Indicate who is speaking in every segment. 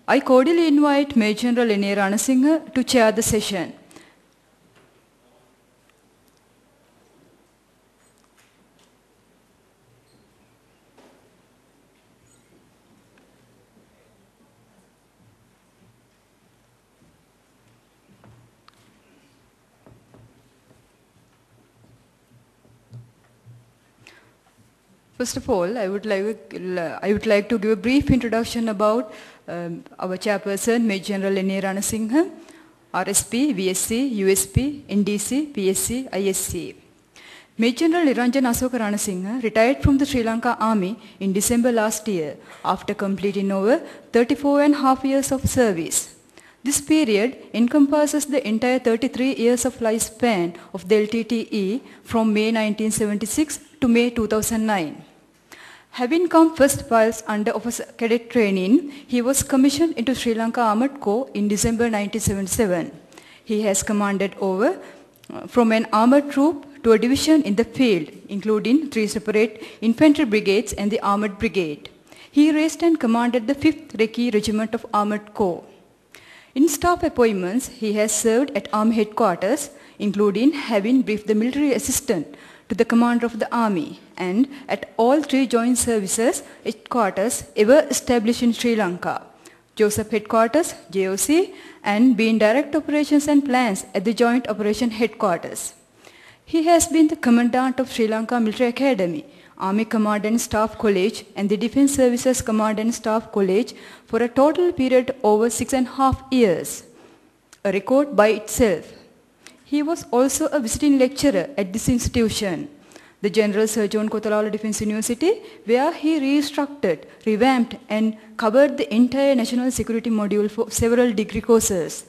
Speaker 1: I cordially invite Major General N.A. Ranasinghe to chair the session. First of all, I would like to give a brief introduction about our chairperson, Major General N.A. Ranasinghe, RSP, VSc, USP, NDC, PSc, ISC. Major General Niranjan Asoka Ranasinghe retired from the Sri Lanka Army in December last year after completing over 34.5 years of service. This period encompasses the entire 33 years of lifespan of the LTTE from May 1976 to May 2009. Having come first whilst under officer cadet training, he was commissioned into Sri Lanka Armoured Corps in December 1977. He has commanded over from an armoured troop to a division in the field, including 3 separate infantry brigades and the armoured brigade. He raised and commanded the 5th Recce Regiment of Armoured Corps. In staff appointments, he has served at Army Headquarters, including having briefed the military assistant to the commander of the Army, and at all 3 joint services headquarters ever established in Sri Lanka, Joseph Headquarters, JOC, and being Direct Operations and Plans at the Joint Operation Headquarters. He has been the Commandant of Sri Lanka Military Academy, Army Command and Staff College, and the Defence Services Command and Staff College for a total period over 6.5 years, a record by itself. He was also a visiting lecturer at this institution, the General Sir John Kotalawala Defence University, where he restructured, revamped, and covered the entire national security module for several degree courses.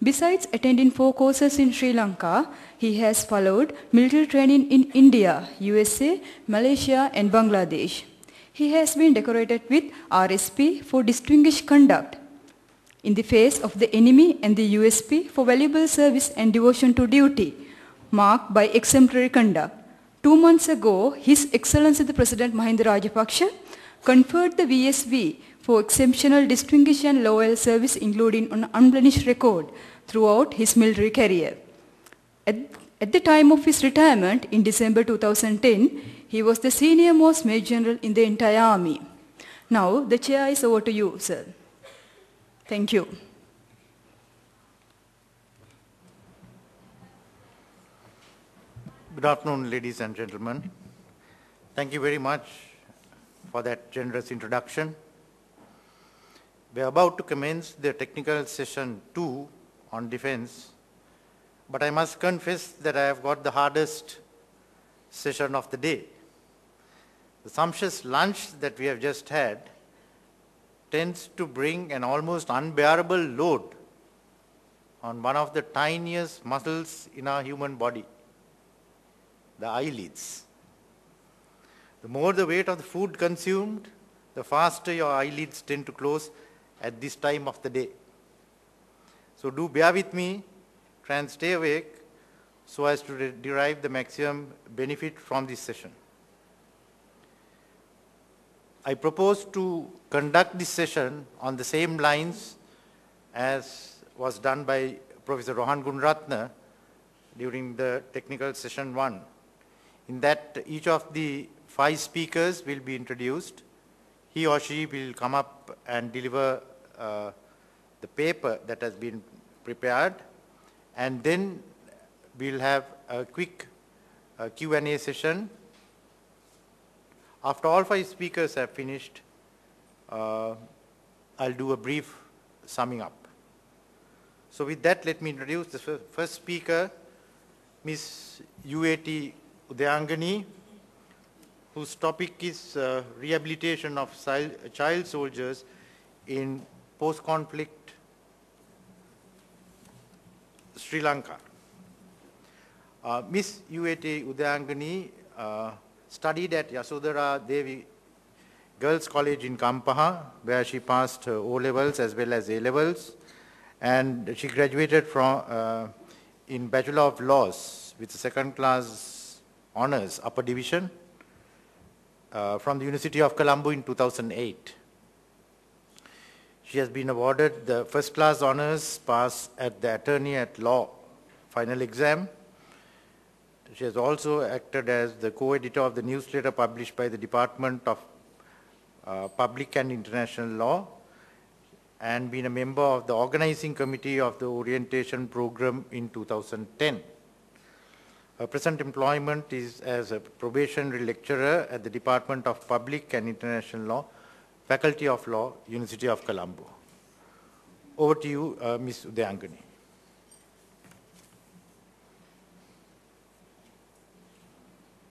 Speaker 1: Besides attending 4 courses in Sri Lanka, he has followed military training in India, USA, Malaysia, and Bangladesh. He has been decorated with RSP for distinguished conduct in the face of the enemy and the USP for valuable service and devotion to duty, marked by exemplary conduct. 2 months ago, His Excellency the President Mahinda Rajapaksa conferred the VSV for exceptional distinguished and loyal service, including an unblemished record throughout his military career. At the time of his retirement in December 2010, he was the senior most Major General in the entire Army. Now, the chair is over to you, sir. Thank you.
Speaker 2: Good afternoon, ladies and gentlemen. Thank you very much for that generous introduction. We are about to commence the technical session 2 on defense, but I must confess that I have got the hardest session of the day. The sumptuous lunch that we have just had tends to bring an almost unbearable load on one of the tiniest muscles in our human body, the eyelids. The more the weight of the food consumed, the faster your eyelids tend to close at this time of the day. So do bear with me, try and stay awake so as to derive the maximum benefit from this session. I propose to conduct this session on the same lines as was done by Professor Rohan Gunaratne during the technical session 1, in that each of the 5 speakers will be introduced. He or she will come up and deliver the paper that has been prepared, and then we'll have a quick Q&A session. After all 5 speakers have finished, I'll do a brief summing up. So with that, let me introduce the first speaker, Ms. UAT Udayangani, whose topic is rehabilitation of child soldiers in post-conflict Sri Lanka. Ms. UAT Udayangani studied at Yasodhara Devi Girls College in Kampaha, where she passed O-levels as well as A-levels, and she graduated from in Bachelor of Laws with a second-class honors upper division from the University of Colombo in 2008. She has been awarded the first class honors pass at the Attorney at Law final exam. She has also acted as the co-editor of the newsletter published by the Department of Public and International Law, and been a member of the organizing committee of the orientation program in 2010. Her present employment is as a probationary lecturer at the Department of Public and International Law, Faculty of Law, University of Colombo. Over to you, Ms. Udayangani.